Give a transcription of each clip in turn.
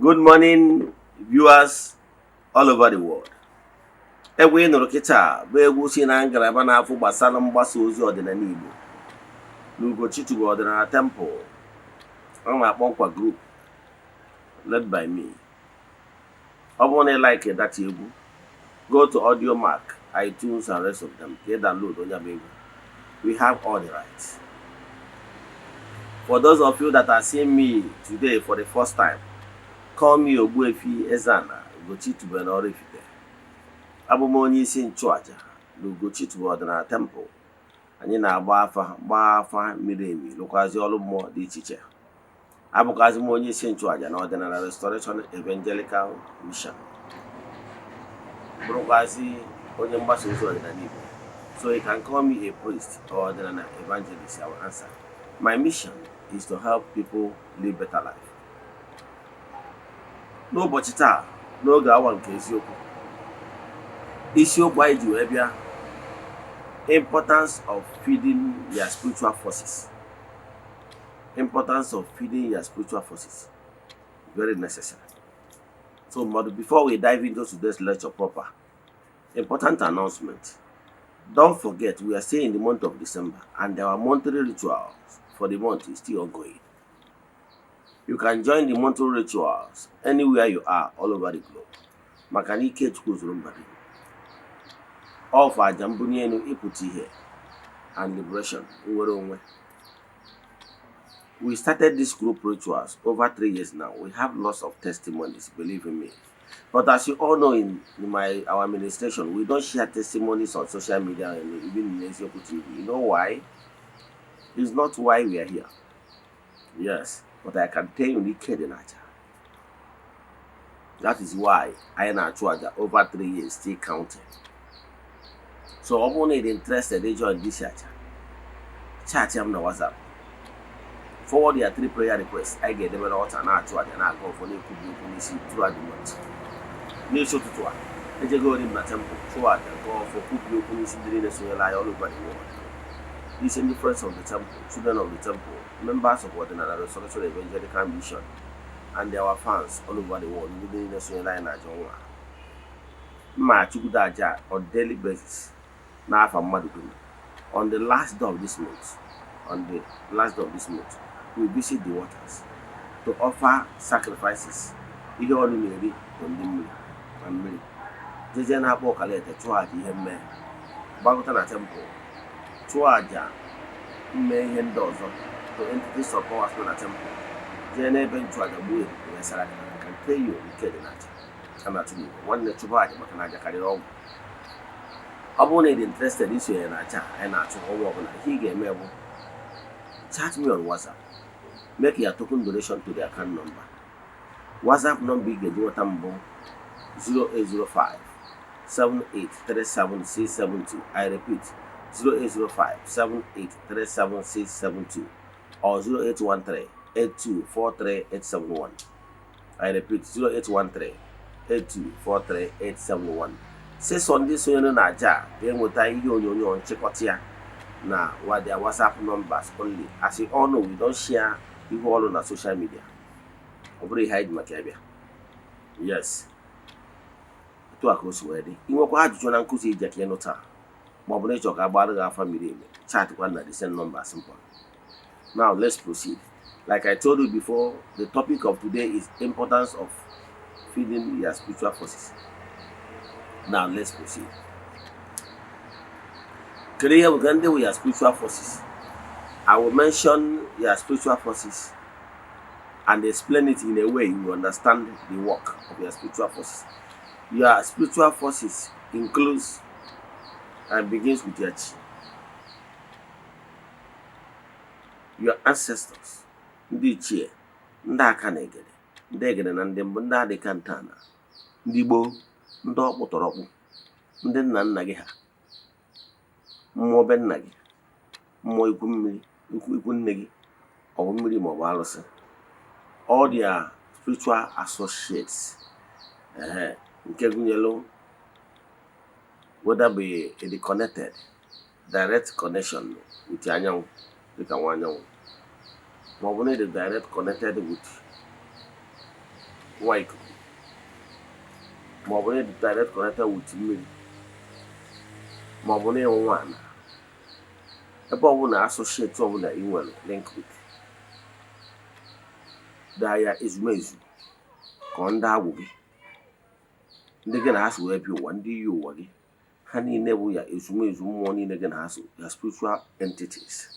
Good morning, viewers all over the world. Egwu nụrụ kịta bụ egwu si na ngalaba na-afụ gbasara mgbasa ozi ọdịnala Igbo n'Ugochi Tubelu Ọdịnala Temple. A na-akpọ nkwa group led by me. Ọ bụrụ na ị like that egwu, go to Audio Mark, iTunes and rest of them. Get download onye bụ egwu. We have all the rights. For those of you that are seeing me today for the first time, call me Ogbuefi Eze-Ana, Ugochi Tubelu Oraifite. Abụ m onye isi nchụaja n'Ugochi Tubelu Ọdịnala Temple. Anyị na-agba afa miri emi lụkwazi ọrụ mmụọ dị iche iche. Abụkwazi m onye isi nchụaja na Ọdịnala Restoration Evangelical Mission. Bụrụkwazi onye mgbasa ozi ọdịnala Igbo. So you can call me a priest or Ọdịnala evangelist. I will answer. My mission is to help people live better life. N'ụbọchị taa, n'oge awa nke eziokwu, isiokwu anyị ji wee bịa, importance of feeding your spiritual forces. Importance of feeding your spiritual forces. Very necessary. So, but before we dive into today's lecture proper, important announcement. Don't forget, we are still in the month of December, and our monthly rituals for the month is still ongoing. You can join the monthly rituals anywhere you are all over the globe. Makanike Chukwuzurumbadi. All for Jambunienu Iputi here and liberation. We started this group rituals over 3 years now. We have lots of testimonies, believe in me. But as you all know, in our administration, we don't share testimonies on social media and even in Eze-Ana TV. You know why? It's not why we are here. Yes. But I can tell you, that is why I am Chuaja over 3 years still counting. So I'm only interested in join this church. Chat am na WhatsApp. Forward your 3 prayer requests. I get them out and I Chuaja and I go for the Kubu throughout the month. No show to Tua. I just go in my temple. Chuaja go for Kubu during the Soil all over the world. This is the friends of the temple, children of the temple, members of Ọdịnala Restoration Evangelical Mission, and our fans all over the world living in the Soil line. Machukudaja on daily basis. Now on the last day of this month, we visit the waters to offer sacrifices. Ihe ọrụ na-eri bụ ndị mmiri na mmiri. Jeje na-akpọ ọkalete chụọ aja ihe mmehie. Gbakọta na temple. Chuaja mme ihe ndị ọzọ to entities of powers na temple. Jee n'ebe nchụaja gbuo ebube ya sara aka nke yo nke dị n'aja. Ana tụrụ nwanne chụbụ aja maka na aja karịrị ọgwụ. Ọ bụrụ na ị dị interested isonye na aja anyị na-achụ ọnwa ọbụla, ihe ị ga-eme bụ chat me on WhatsApp. Make your token donation to the account number. WhatsApp number ị ga-eji nweta mbụ 0805 7837672. I repeat, 0805 7837672 or 08138243871. I repeat, 08138243871. Say Sunday so you know na ja enweta ihe onyonyo nchịkọta ya na their WhatsApp numbers only. As you all know, we don't share ihe ọrụ na social media. Ọ bụrụ ihe anyị dị maka ebe. Yes. Etu a ka o si wee dị. Inwekwa ajụjụ na nkụzi ije ka ịnụta ma ọ bụ na ịchọ ka agbara gị afa miri emi, chatkwa na the same number simple. Now let's proceed. Like I told you before, the topic of today is importance of feeding your spiritual forces. Now let's proceed. Today we're going to deal with your spiritual forces. I will mention your spiritual forces and explain it in a way you understand the work of your spiritual forces. Your spiritual forces includes and begins with your chi. Your ancestors, ndị ichie, ndị aka na-egede, ndị egede na ndị mbụ, ndị adịka ntana, ndị gboo, ndị ọkpụtọrọkpụ, ndị nna nna gị ha, mmụọ be nna gị, mmụọ ikwu mmiri, ikwu nne gị, ọ bụ mmiri ma ọ bụ alụsị. All their spiritual associates, nke gụnyelu whether be the connected, direct connection with anyanwụ dịka nwa anyanwụ, ma ọ bụ na the direct connected with nwa ikuku, ma ọ bụ na the direct connected with mmiri, ma ọ bụ na ịnwụ nwa ana. Ebe ọ bụla associate ọ bụla ị nwere link with daya ezumezu ka ndị agwụ gị, ndị gị na ha so wee bi ụwa, ndị yi ụwa gị, ha niile bụ ya ezumezu mmụọ niile gị na ha so, ya spiritual entities.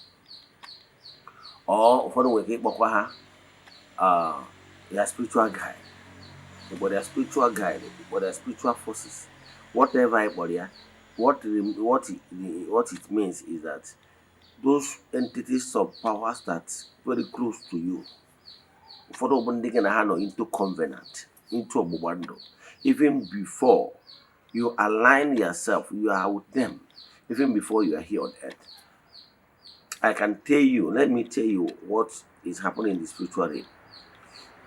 Ụfọdụ nwere ike ịkpọkwa ha ya spiritual guide, but their spiritual guide, but their spiritual forces, whatever I kpọrọ ya, what it means is that those entities of powers that very close to you, ụfọdụ bụ ndị gị na ha nọ into covenant, into ọgbụgba ndụ, even before you align yourself, you are with them, even before you are here on earth. I can tell you, let me tell you what is happening in the spiritual realm.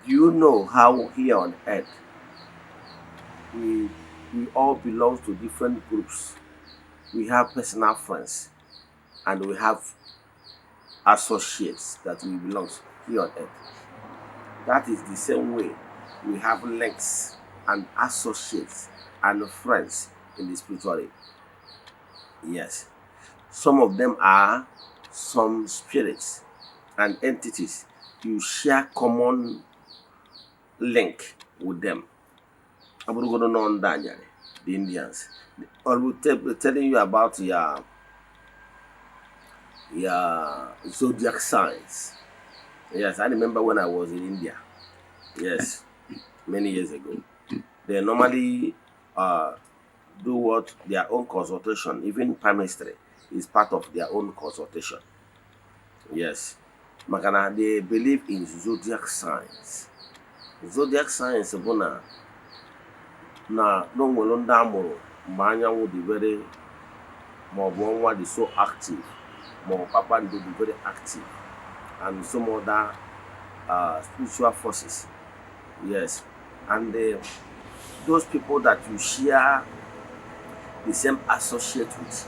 Do you know how here on earth we all belong to different groups? We have personal friends and we have associates that we belong to here on earth. That is the same way we have links and associates and friends in the spiritual realm. Yes. Some of them are some spirits and entities. You share common link with them. I'm going to know the Indians. I will be telling you about your zodiac signs. Yes, I remember when I was in India. Yes, many years ago. They normally do what their own consultation, even palmistry is part of their own consultation. Yes, Makana, they believe in zodiac signs. Zodiac signs bụ na n'onwere ndị amụrụ mgbe anyanwụ dị very, ma ọ bụ ọnwa dị so active, ma ọ kpakpando dị very active, and some other spiritual forces. Yes, and those people that you share the same associate with,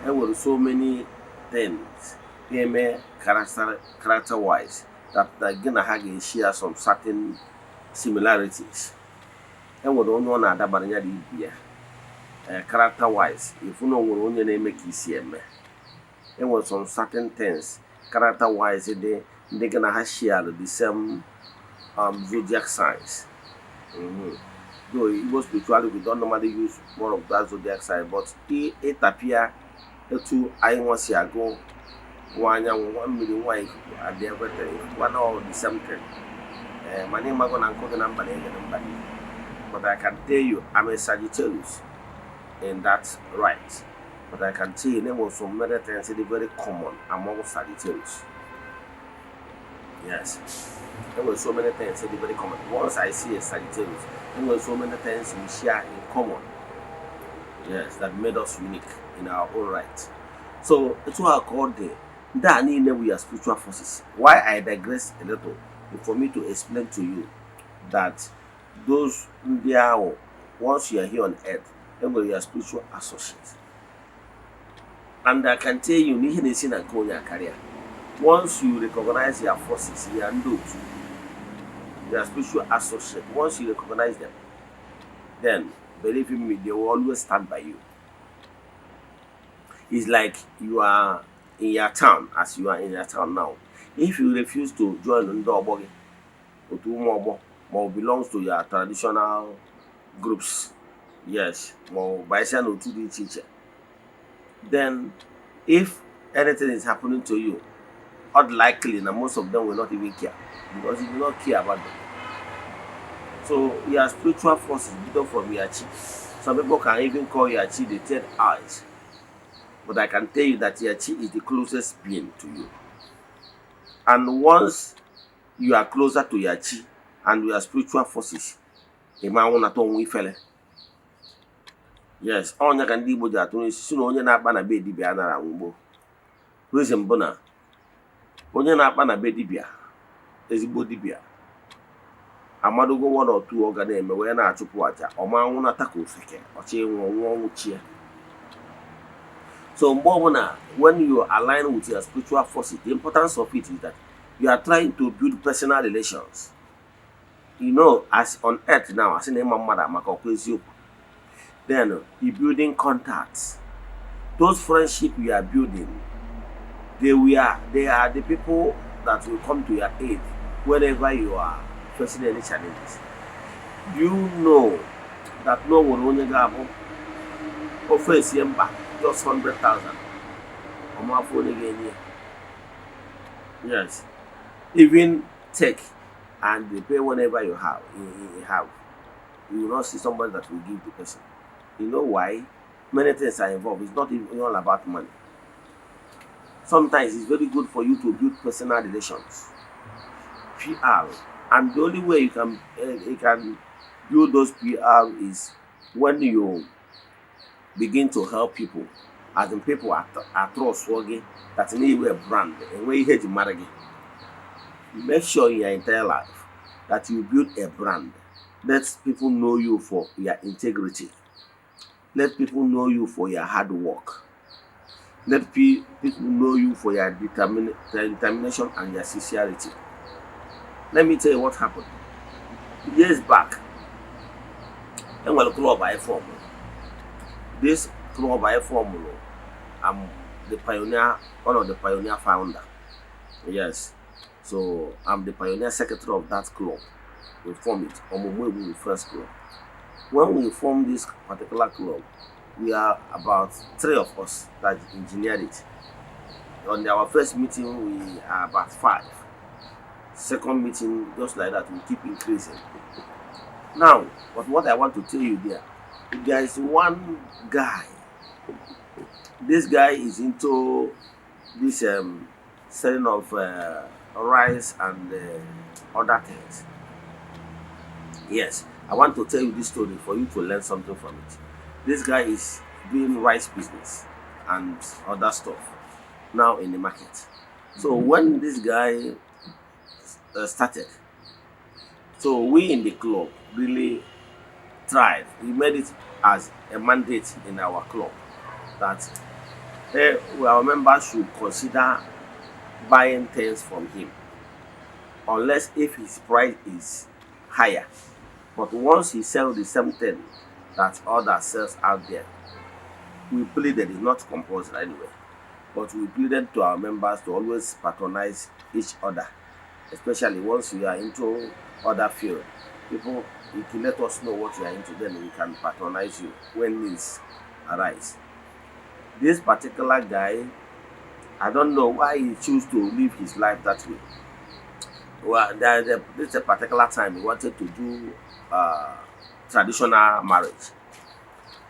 there were so many things, character-wise, that they're gonna have share some certain similarities. There were only one other barrier character-wise. If you know what only make there were some certain things character-wise they're gonna have share the same zodiac signs. Though Igbo spirituality, we don't normally use more of that zodiac sign, but it appears to I want to go 1 million white at the everything, one all the same thing. My name is going to number, but I can tell you I'm a Sagittarius, and that's right. But I can tell you there was some many things that are very common among Sagittarius. Yes. There were so many things that are very common. Once I see a Sagittarius, there were so many things we share in common. Yes, that made us unique in our own right. So it's what I call the That we are spiritual forces. Why I digress a little is for me to explain to you that those there, once you are here on earth, then you are spiritual associates. And I can tell you, career. Once you recognize your forces, you are those, your spiritual associate. Once you recognize them, then believe in me, they will always stand by you. It's like you are in your town, as you are in your town now. If you refuse to join the Oboge or to more belongs to your traditional groups, yes, more by or to the teacher, then if anything is happening to you, unlikely, and most of them will not even care because you do not care about them. So your spiritual force is built from your chi. Some people can even call your chi the third eyes. But I can tell you that your chi is the closest being to you. And once you are closer to your chi and your spiritual forces, a man will not only fell. Yes, on your can deal that soon only not ban a baby biana and reason bona. Only not ban a baby beer. Is body beer. Amado go 1 or 2 organ where not to water, or man will not tackle fake, or chain one cheer. So, when you align with your spiritual forces, the importance of it is that you are trying to build personal relations. You know, as on earth now, as in a mother, then you're building contacts. Those friendships you are building, they are the people that will come to your aid whenever you are facing any challenges. You know that no one will only offer just 100,000 or more for again. Yes, even take and they pay whenever you have. You will not see somebody that will give the person. You know why? Many things are involved. It's not even all about money. Sometimes it's very good for you to build personal relations, PR, and the only way you can build those PR is when you begin to help people, as in people are trustworthy, that in any way brand and where you hate to marry. Make sure in your entire life that you build a brand. Let people know you for your integrity. Let people know you for your hard work. Let people know you for your determination and your sincerity. Let me tell you what happened. Years back, I was a club I formed. This club I formed, I'm the pioneer, one of the pioneer founder. Yes. So I'm the pioneer secretary of that club. We formed it on the first club. When we formed this particular club, we are about 3 of us that engineered it. On our first meeting, we are about 5. Second meeting, just like that, we keep increasing. Now, but what I want to tell you there is one guy. This guy is into this selling of rice and other things. Yes, I want to tell you this story for you to learn something from it. This guy is doing rice business and other stuff now in the market. So when this guy started, so we in the club really tried. We made it as a mandate in our club that our members should consider buying things from him, unless if his price is higher. But once he sells the same thing that others sells out there, we pleaded, it's not compulsory anyway, but we pleaded to our members to always patronize each other, especially once we are into other field. People, if you let us know what you are into, then we can patronize you when needs arise. This particular guy, I don't know why he chose to live his life that way. Well, this is a particular time he wanted to do traditional marriage.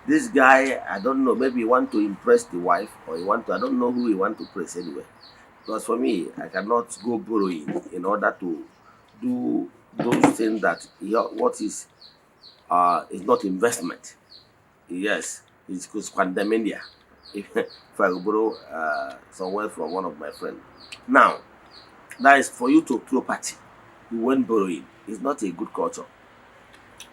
This guy, I don't know, maybe he want to impress the wife, or I don't know who he want to impress anyway. Because for me, I cannot go borrowing in order to do those things that what is not investment. Yes, it's condominium. if I borrow somewhere from one of my friends. Now, that is for you to throw party. You won't borrow it. It's not a good culture.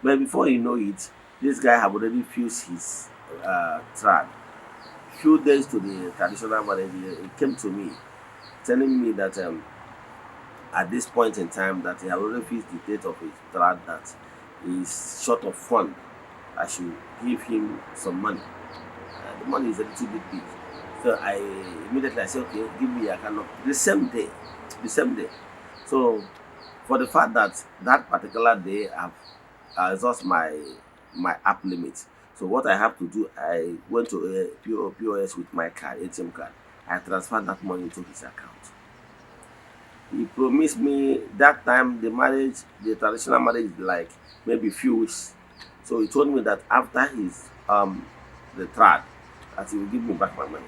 But before you know it, this guy have already fused his trad. Few days to the traditional marriage, he came to me telling me that at this point in time that he had already fixed the date of his trad, that he's short of fund. I should give him some money. The money is a little bit big. So I immediately I said, okay, give me a kind of the same day. The same day. So for the fact that that particular day I've exhaust my app limit. So what I have to do, I went to a POS with my card, ATM card. I transferred that money to his account. He promised me that time the traditional marriage is like maybe few weeks. So he told me that after his the third, that he will give me back my money.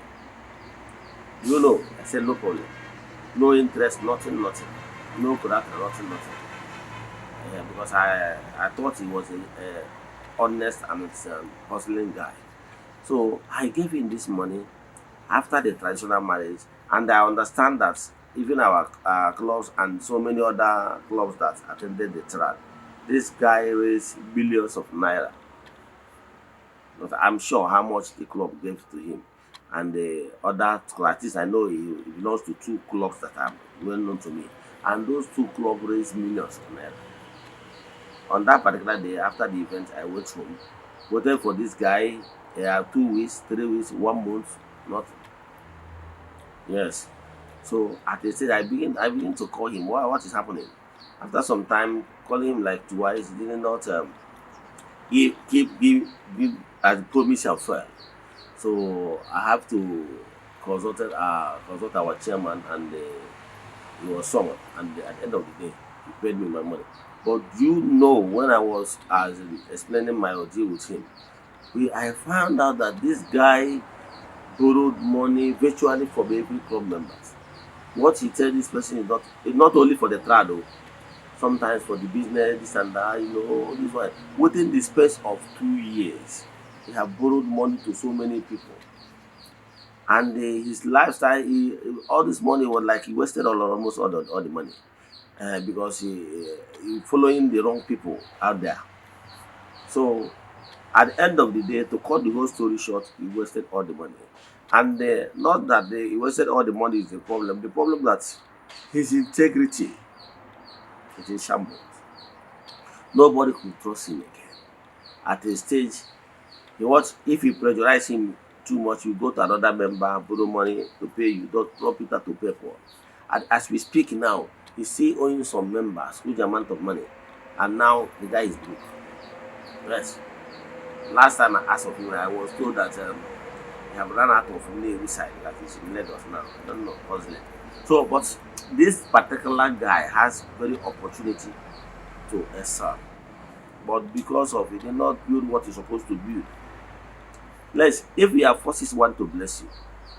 You know, I said no problem, no interest, nothing, nothing, no collateral, nothing, nothing. Because I thought he was a honest and hustling guy. So I gave him this money after the traditional marriage, and I understand that even our clubs and so many other clubs that attended the trial, this guy raised billions of naira. But I'm sure how much the club gave to him. And the other artists, I know he belongs to two clubs that are well known to me. And those two clubs raised millions of naira. On that particular day, after the event, I went home, waited for this guy. 2 weeks, 3 weeks, 1 month, nothing. Yes. So at the stage, I begin to call him. What is happening? After some time, calling him like twice, he did not give as promise and fail. So I have to consult our chairman, and he was summoned. And at the end of the day, he paid me my money. But you know, when I was as explaining my ordeal with him, I found out that this guy borrowed money virtually from every club members. What he tell this person is not only for the trad, oh, sometimes for the business, this and that, this one. Within the space of 2 years, he have borrowed money to so many people. And his lifestyle, all this money was like he wasted almost all the money. Because he following the wrong people out there. So at the end of the day, to cut the whole story short, he wasted all the money. And not that he wasted all the money is the problem. The problem that his integrity is in shambles. Nobody could trust him again. At a stage, if you pressurize him too much, you go to another member, borrow money to pay you, don't Peter to pay for. And as we speak now, he's still owing some members huge amount of money. And now the guy is broke. Yes. Last time I asked of him, I was told that he have run out of money side, that he's in Lagos now. I don't know, hustling. So, but this particular guy has very opportunity to excel. But because of he did not build what he's supposed to build. If your forces want to bless you,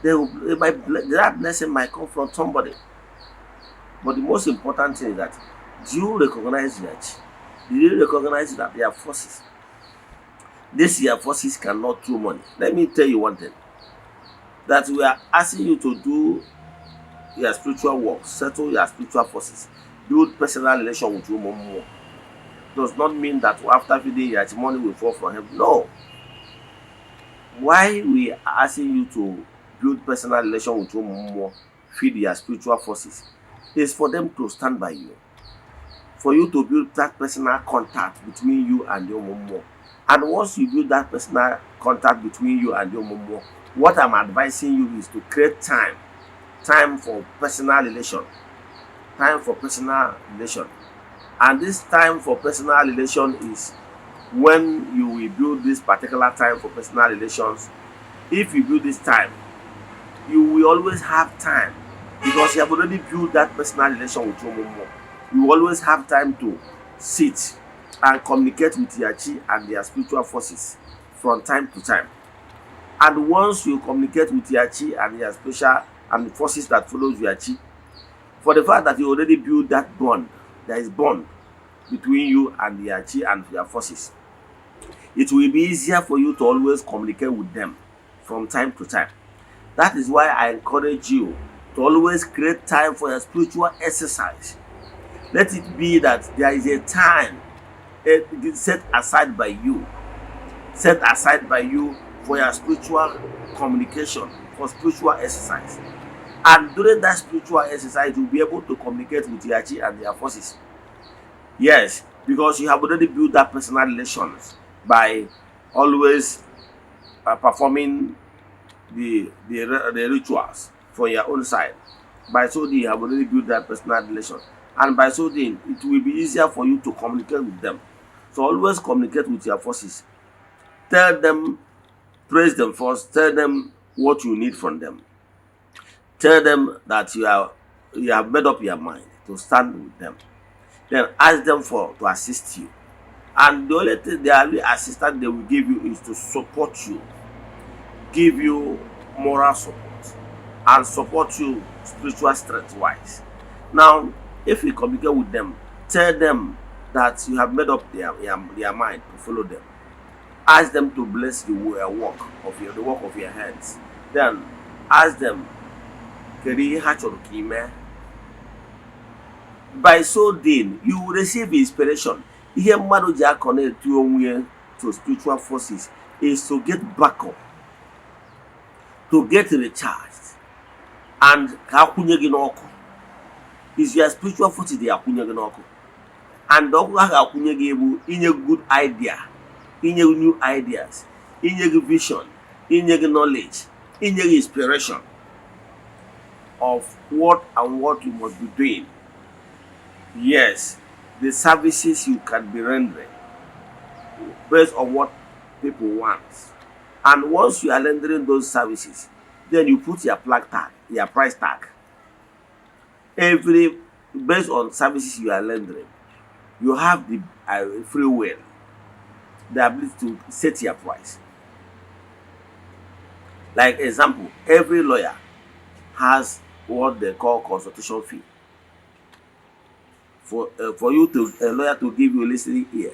that blessing might come from somebody. But the most important thing is that, do you recognize that? Do you recognize that they are forces? These your forces cannot throw money. Let me tell you one thing. That we are asking you to do your spiritual work, settle your spiritual forces, build personal relation with you more. Does not mean that after feeding your money will fall from heaven. No. Why we are asking you to build personal relation with you more, feed your spiritual forces, is for them to stand by you. For you to build that personal contact between you and your momo. And once you build that personal contact between you and your momo, what I'm advising you is to create time for personal relation. Time for personal relation. And this time for personal relation is when you will build this particular time for personal relations. If you build this time, you will always have time, because you have already built that personal relation with your momo. You will always have time to sit and communicate with your chi and their spiritual forces from time to time. And once you communicate with your chi and your spiritual and the forces that follows your chi, for the fact that you already built that bond, there is bond between you and your chi and your forces, it will be easier for you to always communicate with them from time to time. That is why I encourage you to always create time for your spiritual exercise. Let it be that there is a time set aside by you, for your spiritual communication, for spiritual exercise. And during that spiritual exercise, you'll be able to communicate with your chi and their forces. Yes, because you have already built that personal relations by always performing the rituals for your own side. By so doing, you have already built that personal relation. And by so doing, it will be easier for you to communicate with them. So always communicate with your forces. Tell them, praise them first, tell them what you need from them. Tell them that you have made up your mind to stand with them. Then ask them to assist you. And the only thing, the only assistance they will give you is to support you, give you moral support, and support you spiritual strength wise. Now, if you communicate with them, tell them that you have made up their mind to follow them. Ask them to bless the work of your hands. Then ask them, by so doing, you will receive inspiration. Ihe mmadụ ji connect to spiritual forces is to get backup, to get recharged, and ka akwụnye gị n'ọkụ. Is your spiritual forces they akwụnye gị n'ọkụ. And ọkụ ha akwụnye gị bụ inye good idea, inye new ideas, inye gị vision, inye gị knowledge, inye gị inspiration of what you must be doing. Yes, the services you can be rendering based on what people want. And once you are rendering those services, then you put your price tag. Based on services you are rendering, you have the free will, the ability to set your price. Like example, every lawyer has what they call consultation fee. For a lawyer to give you a listening ear,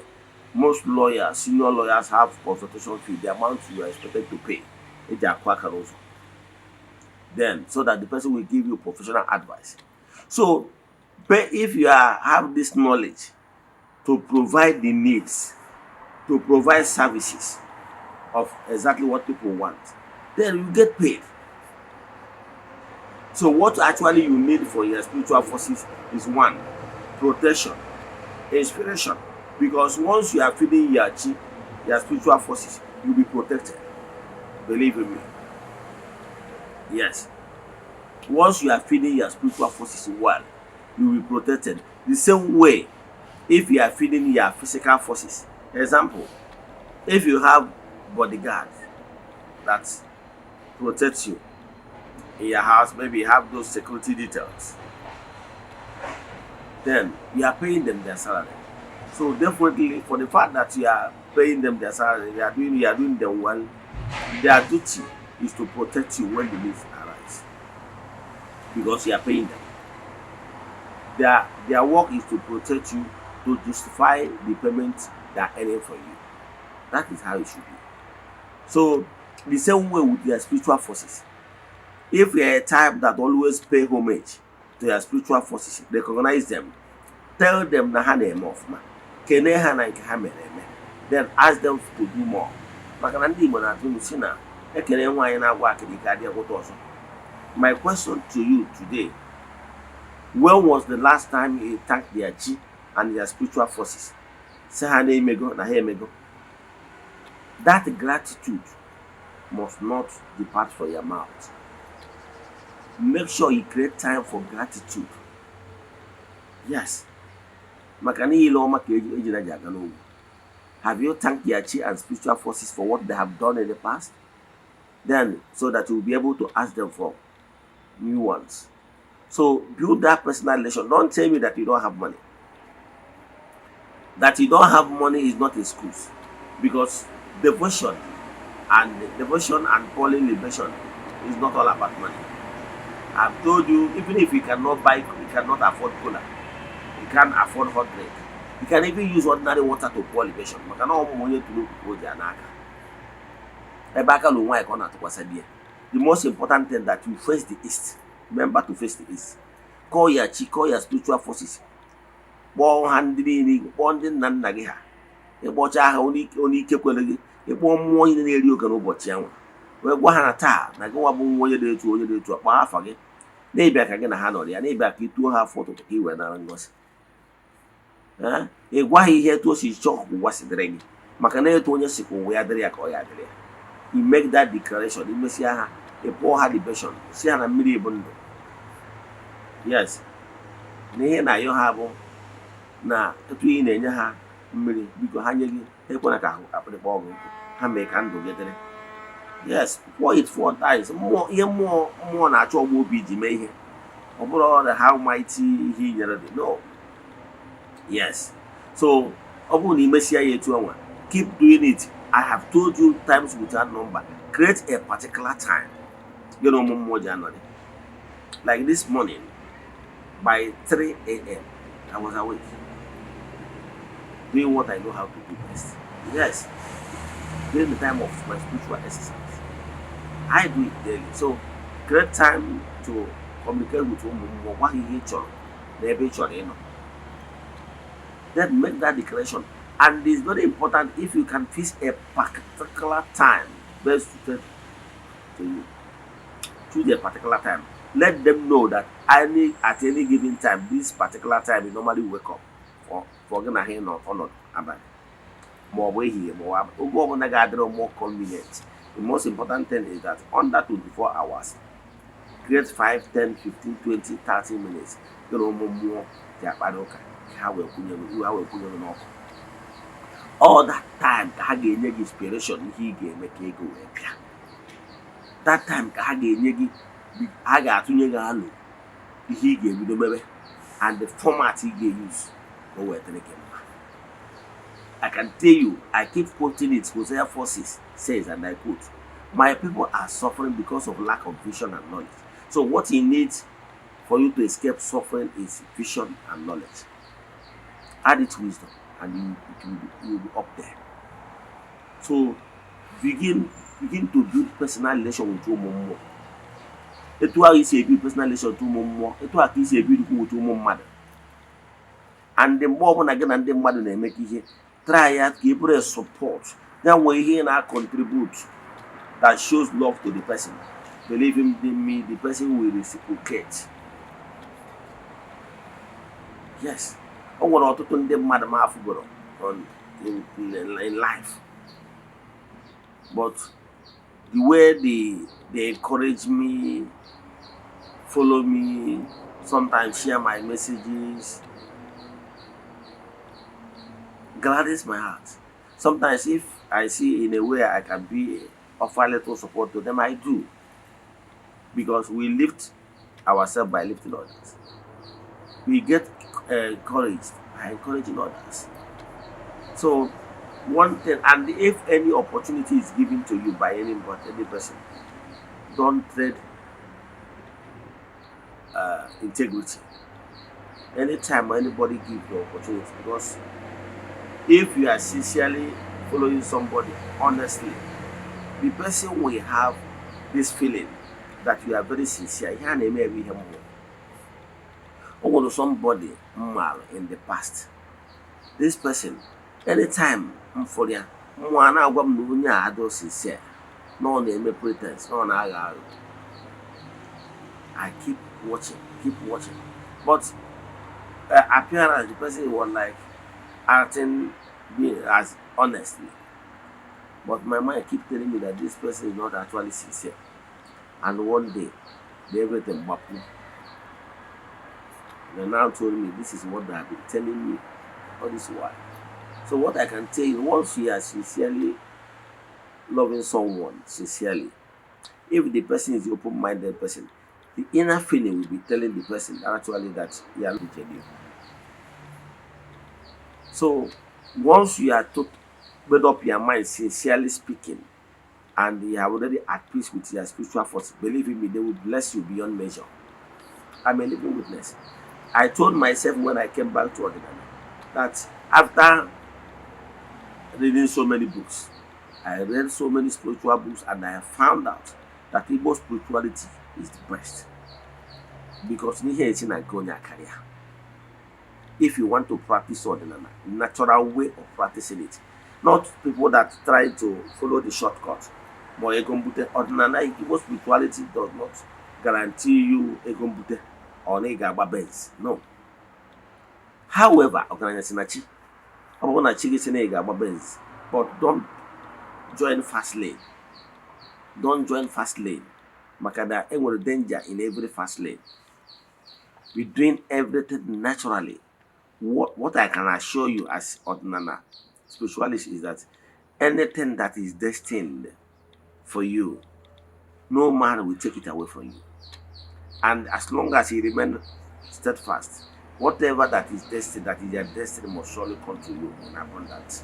most lawyers, senior lawyers, have consultation fee, the amount you are expected to pay. Then, so that the person will give you professional advice. So, if you have this knowledge to provide the needs, to provide services of exactly what people want, then you get paid. So what actually you need for your spiritual forces is one, protection, inspiration. Because once you are feeding your chi, your spiritual forces, you'll be protected. Believe in me. Yes. Once you are feeding your spiritual forces well, you will be protected. The same way, if you are feeding your physical forces. Example, if you have bodyguards that protect you in your house, maybe you have those security details, then you are paying them their salary. So definitely, for the fact that you are paying them their salary, you are doing them well. Their duty is to protect you when the needs arise, because you are paying them. Their work is to protect you, to justify the payment they are earning for you. That is how it should be. So the same way with your spiritual forces. If you are a type that always pay homage to your spiritual forces, recognize them, tell them na ha na-eme ọfụma, kene ha na nke ha mere eme, then ask them to do more. Maka na ndị Igbo na-atụ si na ekene nwaanyị na-agwa akịdị ka adị agwụta ọzọ. My question to you today: when was the last time you thanked their chi and their spiritual forces? Say ha na-emego na ha emego. That gratitude must not depart from your mouth. Make sure you create time for gratitude. Yes. Have you thanked your chi and spiritual forces for what they have done in the past? Then, so that you will be able to ask them for new ones. So, build that personal relation. Don't tell me that you don't have money. That you don't have money is not an excuse. Because devotion and calling liberation is not all about money. I've told you, even if you cannot afford cola, you can't afford hot drink, you can even use ordinary water to pour libation. Ebaka no why kona to kwasabia. The most important thing that you face the east. Remember to face the east. Call your chi, call your spiritual forces. Kpọọ ha ndị niile, kpọọ ndị nna nna gị ha. Ịkpọcha ha onye ike kwere gị, ịkpọọ mmụọ niile na-eri oge n'ụbọchị ahụ. Wee gwa ha na taa na gị nwa bụ nwa onye dị etu akpa afa gị. Na-ebịa ka gị na ha nọrọ ya, na-ebịa ka ituo ha afọ ụtụtụ ka i wee nara ngozi. Ị gwa ha ihe etu o si chọọ ka ụwa si dịrị gị, maka na etu onye si ka ụwa ya dịrị ya ka ọ ya dịrị ya. You make that declaration, imesịa ha, ịpụọ ha debeshọn, si ha na mmiri bụ ndụ. Yes, na ihe na-ayọ ha bụ na etu ị na-enye ha mmiri, biko ha nye gị, ekwena ka ahụ akpịrịkpa ọgụ nkụ, ha mee ka ndụ gị dịrị. Yes, pour it 4 times. Ihe mmụọ na-achọ ọgba obi ji mee ihe. Ọ bụrụ na how mighty ihe i nyere dị. No. Yes. So, ọ bụrụ na imesịa ya etu ọnwa, keep doing it. I have told you times without number. Create a particular time. You know, mmụọ ji anọ dị. Like this morning, by 3 a.m., I was awake, doing what I know how to do best. Yes, during the time of my spiritual exercise, I do it daily. So, create time to communicate with what he chọrọ na ebe chọrọ ịnọ. Then make that declaration. And it's very important if you can fix a particular time best suited to you. Choose a particular time. Let them know that at any given time, this particular time, you normally wake up for gonna hear no or not about more way here, more convenient. The most important thing is that under 24 hours, create 5, 10, 15, 20, 30 minutes. You know more all that time ka ga-enye gị inspiration ihe ị ga-eme ka ego wee bịa. That time ka ha ga-enye gị, ha ga-atụnye gị alụ ihe ị ga-ebido mebe and the format ị ga-use ka o wetara gị mma. I can tell you, I keep quoting it. Hosea 4:6 says, and I quote, "My people are suffering because of lack of vision and knowledge." So what he needs for you to escape suffering is vision and knowledge. Add it to wisdom, and you will be up there. So begin to build personal relation with your mom. Etu a isi build personal relation with your mom. Etu a isi build with your mom. And the more na gị na ndị mmadụ na-eme ihe, try ya ka ị bụrụ support. Ya nwee ihe na contribute that shows love to the person. Believe in me, the person will reciprocate. Yes. O nwere ọtụtụ ndị mmadụ ma afụgoro in life. But the way they encourage me, follow me, sometimes share my messages, gladdens my heart. Sometimes if I see in a way I can offer little support to them, I do. Because we lift ourselves by lifting others. We get encouraged by encouraging others. So one thing, and if any opportunity is given to you by any person, don't trade integrity. Anytime anybody gives you opportunity, because if you are sincerely following somebody honestly, the person will have this feeling that you are very sincere. Or somebody in the past, this person, anytime for you, sincere, no name pretense, no. I keep watching, but appearance, the person was like acting as honestly, but my mind keep telling me that this person is not actually sincere, and one day everything bapu. They now told me this is what they have been telling me all this while. So what I can tell you, once you are sincerely loving someone sincerely, if the person is an open-minded person, the inner feeling will be telling the person actually that you are with you. So once you are made up your mind, sincerely speaking, and you are already at peace with your spiritual force, believe in me, they will bless you beyond measure. I'm a living witness. I told myself when I came back to Eze-Ana that after reading so many books, I read so many spiritual books and I have found out that Igbo spirituality is the best. Because if you want to practice ordinary, natural way of practicing it, not people that try to follow the shortcut. But ordinary Igbo spirituality does not guarantee you a gombute or negaba benz. No. However, but don't join fast lane. Don't join fast lane. Makada will danger in every fast lane. We're doing everything naturally. What I can assure you as ordinary spiritualist is that anything that is destined for you, no man will take it away from you. And as long as you remain steadfast, whatever that is destined, that is your destiny, must surely come to you in abundance.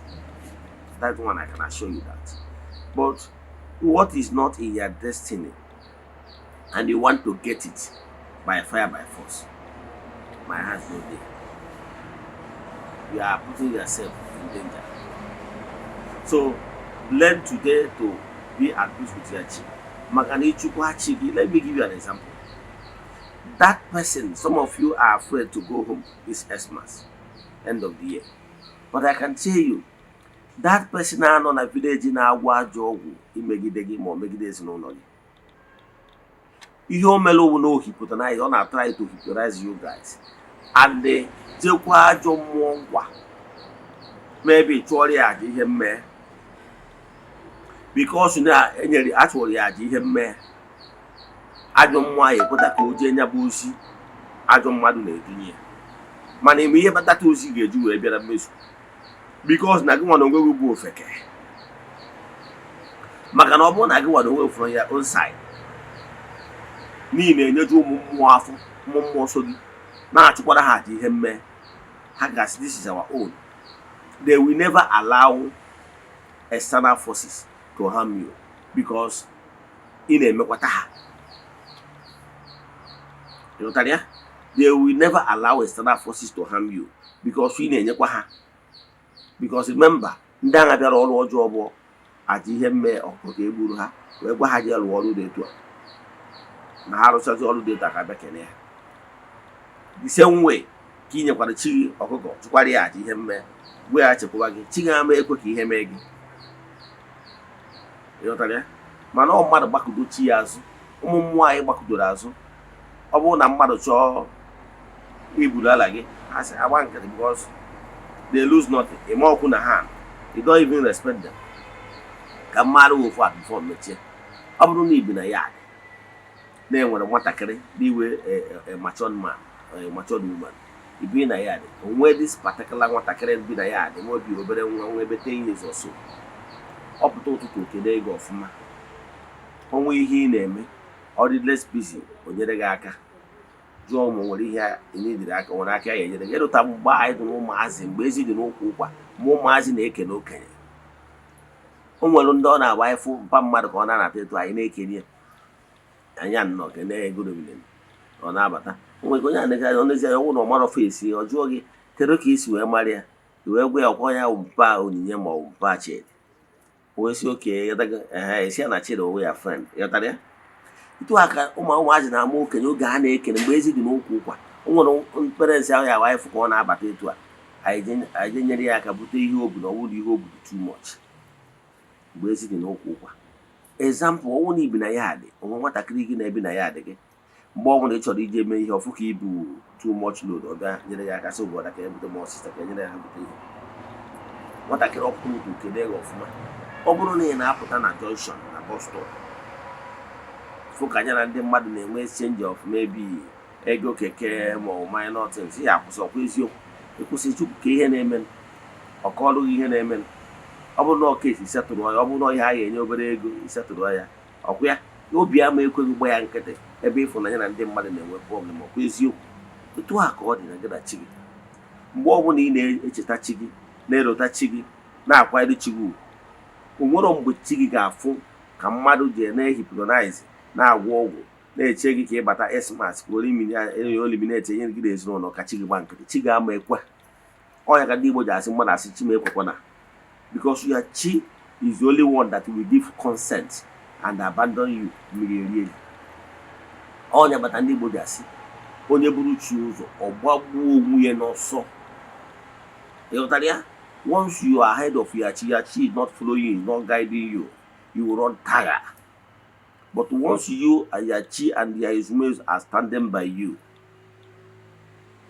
That one I can assure you that. But what is not in your destiny, and you want to get it by fire, by force, my hands no there. You are putting yourself in danger. So learn today to be at peace with your chi. Let me give you an example. That person, some of you are afraid to go home this Xmas, end of the year. But I can tell you, that person are on a village in our jogu, imegidegi mo megidesi no no. Ihe melo will know hypnotize on try to hypnotize you guys. And the jekwa ajo mmụọ maybe chori aja ihe mme. Because you know enyeri actually aja ihe mme. Ajo mmụọ ya kweta ka oje nya bụ osi ajo mmadu na-edunye. Mana ime ihe batata osi ga-eju wee bịara mmezu. Because na gị nwa na onwe gị bụ ofeke. Maka na ọ bụrụ na gị nwa na onwe from your own side. N'ihi na-enyeju ụmụ mmụọ afọ, ụmụ mmụọ so gị na-achụkwara ha aja ihe mme. Ha gasị, this is our own. They will never allow external forces to harm you because ị na-emekwata ha. You know, they will never allow external forces to harm you because ị na-enyekwa ha. Because remember, ndị agha bịara ọrụ ọjọọ bụ aja ihe mme ọkụ ka egburu ha wee gwa ha ji alụ ọrụ dị etu a. Na ha arụchazi ọrụ dị etu a ka bịa kene ha. The same way ka ị nyekwara chi gị ọkụkọ chụkwara ya aja ihe mme wee ya chekwaba gị, chi gị ama ekwe ka ihe mee gị. Ịghọtara ya? Mana ọ mmadụ gbakudo chi ya azụ, ụmụ mmụọ anyị gbakudoro azụ. Ọ bụrụ na mmadụ chọọ iburu ala gị, ha sị agba nkịtị because they lose nothing. Ime ọkụ na hand, you don't even respect them. Ka mmadụ ofu a before mechie. Ọ bụrụ na ibi na yard na-enwere nwatakịrị n'iwe a matured man or a matured woman, ibi na yard, onwe this particular nwatakịrị bi na yard, ma obi obere nwa ebe 10 years or so. Ọ pụta ụtụtụ okede ego ọfụma. Onwe ihe ị na-eme, ọ dị less busy, o nyere gị aka. Jụọ ụmụ nwere ihe enyediri aka, nwere aka ya enyere gị. Ịrụta mgbe anyị dị n'ụmụazị, mgbe ezi dị n'ụkwụ ụkwa, ma ụmụazị na-ekene okenye. O nwere ndị ọ na-agba ịfụ mpa mmadụ ka ọ na-anata etu anyị na-ekene ya. Anya nnọọ kene ya ego dominen ọ na-abata. O nwere onye anaghị onezi ya ọnwụ na ọmara ofesi, ọ jụọ gị kedu ka isi wee mara ya, wee gwa ya ọkwa ya mpa onyinye ma ọ mpa chidi. O si oke esi ya na chidi owe ya friend. Ịghọtara ya? Itu aka ụmụazị na-ama okenye oge a na-ekene mgbe ezi dị n'okwu ụkwa. O nwere parents ahụ ya waifu ka ọ na-abata etu a. Anyị nyere ya aka bute ihe obu na ọwụrụ ihe obu too much. Mgbe ezi dị n'okwu ụkwa. Example, ọnwụ na ibi na ya adị, onwe nwatakịrị gị na-ebi na ya adị gị. Mgbe ọbụla ị chọrọ ije mee ihe ọfụ ka ibu too much load, ọ bịa nyere ya aka sị obodo ka ebute ma ọsịsa ka nyere ya bute ihe. Nwatakịrị ọkpụrụ ụkwụ kede gị ọfụma. Ọ bụrụ na ị na-apụta na junction na bus stop, fụ ka anya na ndị mmadụ na-enwe exchange of maybe ego keke ma ọ minor things, ya akwụsị ọkwa eziokwu. Ịkwụsị chukwu ka ihe na-eme, ọkọọlụ gị ihe na-eme. Ọ bụrụ na ọkesi setụrụ ya, ọ bụrụ na ihe a ga-enye obere ego isetụrụ ya, ọkwa ya obi ama ekweghị gba ya nkịtị ebe ịfụnanya na ndị mmadụ na-enwe problem, ọkwa eziokwu. Etu a ka ọ dị na gị na chi gị. Mgbe ọbụla ị na-echeta chi gị, na-erota chi gị, na-akwanyere chi gị ugwu, o nwere mgbe chi gị ga-afụ ka mmadụ ji na-ehypnotize, na-agwọ ọgwụ, na-eche gị ka ịbata Xmas ka oliminate enye gị n'ezinụlọ ka chi gị gba nkịtị. Chi ga-ama ekwe. Ọ ya ka ndị Igbo ji asị mmadụ asị chi ma ekwekwana. Because your chi is the only one that will give consent and abandon you. Really. Onye bata ndị Igbo ga-asị onye buru chi ụzọ ọgbagbuo onwe ya n'ọsọ. Ịghọtara ya? Once you are ahead of your chi is not following you, is not guiding you, you will run tired. But once you and your chi and your Izumez are standing by you,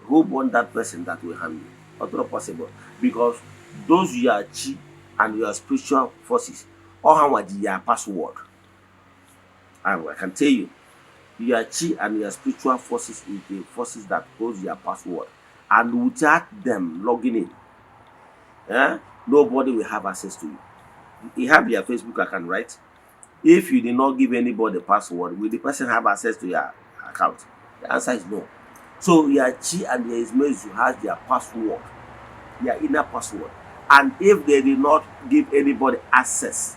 who want that person that will harm you? Not possible. Because those your chi and your spiritual forces, all have your password. And I can tell you, your chi and your spiritual forces is the forces that holds your password. And without them logging in, nobody will have access to you. You have your Facebook account, right? If you did not give anybody the password, will the person have access to your account? The answer is no. So your chi and your Izumez has their password, their inner password. And if they did not give anybody access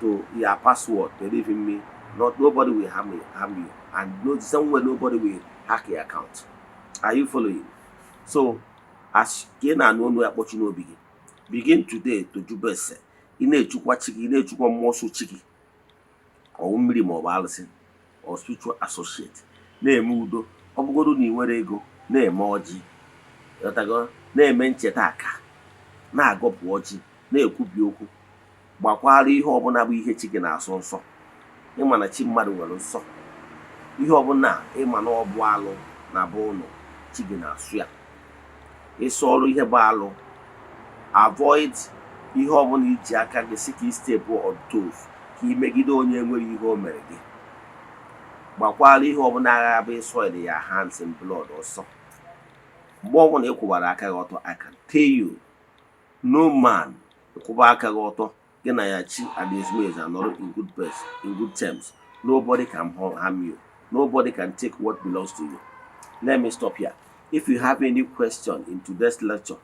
to your password, believe in me, nobody will harm you. And somewhere nobody will hack your account. Are you following? So as you know, begin today to do best. Ine-echukwa chiki, ine-echukwa mmụọ chiki, or mmiri ma ọ bụ alụsị, or spiritual associate. Na-eme udo, ọ bụgodu na ị nwere ego, na-eme ọjị, na-eme ncheta aka, na-agọpụ ọjị, na-ekwubi okwu, gbakwara ihe ọbụla bụ ihe chiki na-asọ nsọ. Ịma na chi mmadụ nwere nsọ. Ihe ọbụla ịma na ọ bụ alụ na bụ ụlọ, chi gị na-asụ ya. Ịsọ ọrụ ihe bụ alụ, avoid ihe ọbụla iji aka gị si ka i stepụ on toes ka imegide onye nwere ihe o mere gị. Gbakwara ihe ọbụla agha bụ soil ya hands in blood ọsọ. Mgbe ọbụla ịkwụbara aka gị ọtọ, I can tell you, no man ịkwụba aka gị ọtọ gị na ya chi and Izumez are not in good terms. Nobody can harm you. Nobody can take what belongs to you. Let me stop here. If you have any question in today's lecture,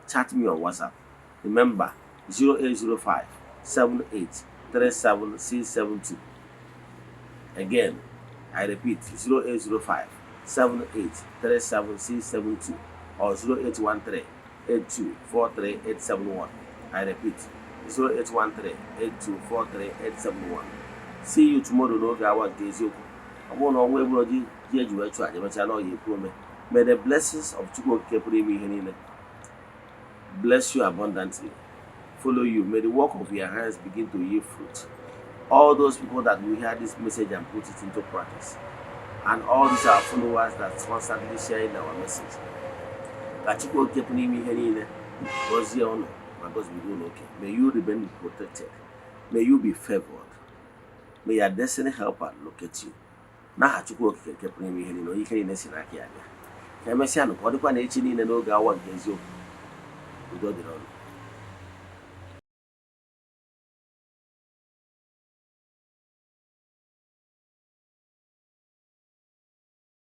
chat me on WhatsApp. Remember 0805 7837672. Again, I repeat 0805 7837672 or 0813 8243871. I repeat 0813 8243871. See you tomorrow. No, I want to may the blessings of Chukwu bless you abundantly, follow you. May the work of your hands begin to yield fruit. All those people that will hear this message and put it into practice, and all these are followers that constantly sharing our message. May you remain protected. May you be favored. May your destiny helper locate you. N'aha Chukwu Okike nke pụrụ ime ihe niile, onye ike niile si n'aka ya bịa. Ka emesịa nụ ka ọ dịkwa na echi niile n'oge awa nke eziokwu. Udo dịrị ọnụ.